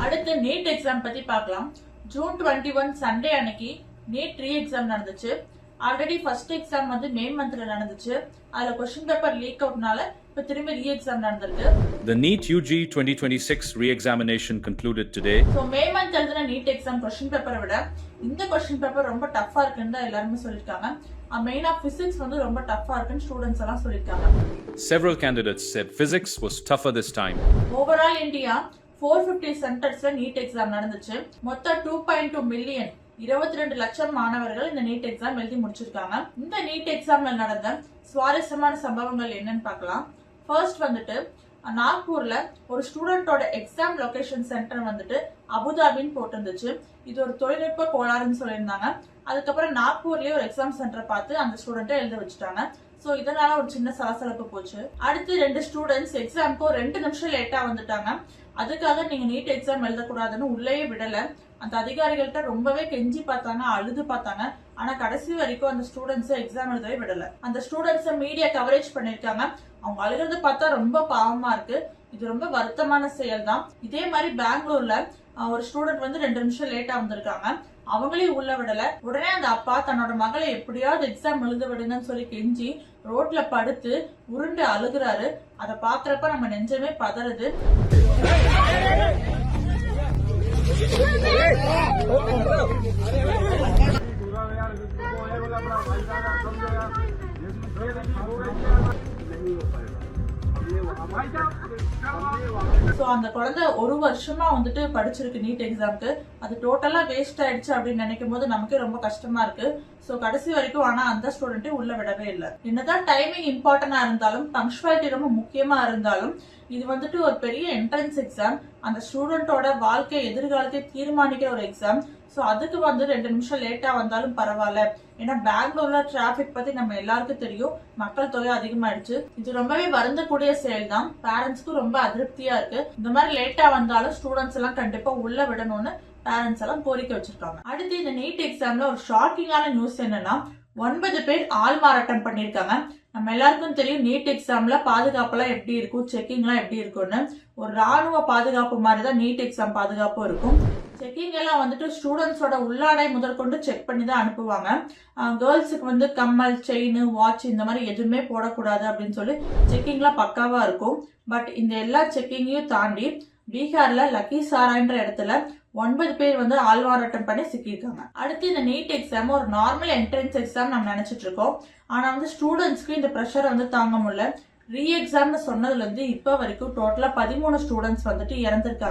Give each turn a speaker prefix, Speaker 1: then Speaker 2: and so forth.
Speaker 1: அடுத்து NEET exam பத்தி பார்க்கலாம். ஜூன் 21 சண்டே அன்னைக்கு நீட் ரீ எக்ஸாம் நடந்துச்சு. ஆல்ரெடி ஃபர்ஸ்ட் எக்ஸாம் வந்து மே மந்த்ல நடந்துச்சு. அதுல क्वेश्चन பேப்பர் லீக் அவுட்னால இப்ப திரும்பி ரீ எக்ஸாம் நடந்திருக்கு.
Speaker 2: The NEET UG 2026 re-examination concluded today.
Speaker 1: So May month எழுதின நீட் எக்ஸாம் क्वेश्चन பேப்பரை விட இந்த क्वेश्चन பேப்பர் ரொம்ப டஃபா இருக்குன்னு தான் எல்லாரும் சொல்லிருக்காங்க. மெயினா பிசிக்ஸ் வந்து ரொம்ப டஃபா இருக்குன்னு ஸ்டூடண்ட்ஸ் எல்லாம் சொல்லிருக்காங்க.
Speaker 2: Several candidates said physics was tougher this time.
Speaker 1: Overall India 450 சென்டர்ஸ்ல நீட் எக்ஸாம் நடந்துச்சு. மொத்தம் 2.2 மில்லியன் 22 லட்சம் மாணவர்கள் இந்த நீட் எக்ஸாம் எழுதி முடிச்சிருக்காங்க. இந்த நீட் எக்ஸாம்ல நடந்த சுவாரஸ்யமான சம்பவங்கள் என்னன்னு பார்க்கலாம். ஃபர்ஸ்ட் வந்துட்டு நாக்பூர்ல ஒரு ஸ்டூடெண்டோட எக்ஸாம் லொகேஷன் சென்டர் வந்துட்டு அபுதாபின்னு போட்டிருந்துச்சு. இது ஒரு தொழில்நுட்ப கோளாறுன்னு சொல்லியிருந்தாங்க. அதுக்கப்புறம் நாக்பூர்லயே ஒரு எக்ஸாம் சென்டர் பார்த்து அந்த ஸ்டூடெண்ட்டை எழுத வச்சுட்டாங்க. சோ இதனால ஒரு சின்ன சலசலப்பு போச்சு. அடுத்து 2 ஸ்டூடெண்ட்ஸ் எக்ஸாம்க்கு 2 நிமிஷம் லேட்டா வந்துட்டாங்க. அதுக்காக நீங்க நீட் எக்ஸாம் எழுதக்கூடாதுன்னு உள்ளேயே விடல. அந்த அதிகாரிகள்கிட்ட ரொம்பவே கெஞ்சி பார்த்தாங்க, அழுது பார்த்தாங்க. ஆனா கடைசி வரைக்கும் அந்த ஸ்டூடெண்ட்ஸ் எக்ஸாம் எழுதவே விடல. அந்த ஸ்டூடெண்ட்ஸ் மீடியா கவரேஜ் பண்ணிருக்காங்க. அவங்க அழுகிறத பார்த்தா ரொம்ப பாவமா இருக்கு. இது ரொம்ப வருத்தமான செயல் தான். இதே மாதிரி பெங்களூர்ல ஒரு ஸ்டூடெண்ட் வந்து 2 நிமிஷம் லேட்டா வந்திருக்காங்க. அவங்களையும் உள்ள விடல. உடனே அந்த அப்பா தன்னோட மகளை எப்படியாவது எக்ஸாம் எழுத விடுங்கன்னு சொல்லி கெஞ்சி ரோட்ல படுத்து உருண்டு அழுகுறாரு. அதை பாக்குறப்ப நம்ம நெஞ்சமே பதறது. சோ அந்த குழந்தை 1 வருஷமா வந்துட்டு படிச்சிருக்கு நீட் எக்ஸாம்க்கு. அது டோட்டலா வேஸ்ட் ஆயிடுச்சு அப்படின்னு நினைக்கும் போது நமக்கே ரொம்ப கஷ்டமா இருக்கு. சோ கடைசி வரைக்கும் ஆனா அந்த ஸ்டூடெண்ட் உள்ள விடவே இல்லை. என்னதான் டைமிங் இம்பார்ட்டன்டா இருந்தாலும் பங்க்சுவாலிட்டி ரொம்ப முக்கியமா இருந்தாலும் இது வந்துட்டு ஒரு பெரிய என்ட்ரன்ஸ் எக்ஸாம். அந்த ஸ்டூடெண்டோட வாழ்க்கை எதிர்காலத்தை தீர்மானிக்கிற ஒரு எக்ஸாம். சோ அதுக்கு வந்து 2 நிமிஷம் லேட்டா வந்தாலும் பரவாயில்ல. ஏன்னா பெங்களூர்ல டிராபிக் பத்தி நம்ம எல்லாருக்கும் தெரியும். மக்கள் தொகை அதிகமாயிடுச்சு. இது ரொம்பவே வருந்தக்கூடிய செயல் தான். பேரண்ட்ஸ்க்கு ரொம்ப அதிருப்தியா இருக்கு. இந்த மாதிரி லேட்டா வந்தாலும் ஸ்டூடெண்ட்ஸ் எல்லாம் கண்டிப்பா உள்ள விடணும்னு பேரண்ட்ஸ் எல்லாம் கோரிக்கை வச்சிருக்காங்க. அடுத்து இந்த நீட் எக்ஸாம்ல ஒரு ஷாக்கிங்கான நியூஸ் என்னன்னா 9 பேர் ஆள் மாறாட்டம் பண்ணிருக்காங்க. நம்ம எல்லாருக்கும் தெரியும் நீட் எக்ஸாம்ல பாதுகாப்புலாம் எப்படி இருக்கும், செக்கிங் எல்லாம் எப்படி இருக்கும்னு. ஒரு ராணுவ பாதுகாப்பு மாதிரிதான் நீட் எக்ஸாம் பாதுகாப்பும் இருக்கும். செக்கிங் எல்லாம் வந்துட்டு ஸ்டூடெண்ட்ஸோட உள்ளாடை முதற்கொண்டு செக் பண்ணி தான் அனுப்புவாங்க. கேர்ள்ஸுக்கு வந்து கம்மல், செயின், வாட்ச் இந்த மாதிரி எதுவுமே போடக்கூடாது அப்படின்னு சொல்லி செக்கிங் எல்லாம் பக்காவா இருக்கும். பட் இந்த எல்லா செக்கிங்கையும் தாண்டி பீகார்ல லக்கிசாராய்ன்ற இடத்துல 9 பேர் வந்து ஆள்மாறாட்டம் பண்ணி சிக்கியிருக்காங்க. அடுத்து இந்த நீட் எக்ஸாம் ஒரு நார்மல் என்ட்ரன்ஸ் எக்ஸாம் நம்ம நினைச்சிட்டு இருக்கோம். ஆனா வந்து ஸ்டூடெண்ட்ஸ்க்கு இந்த ப்ரெஷரை வந்து தாங்க முடியல. ரீ எக்ஸாம்னு சொன்னதுல இருந்து இப்ப வரைக்கும் டோட்டலா 13 ஸ்டூடெண்ட்ஸ் வந்துட்டு இறந்திருக்காங்க.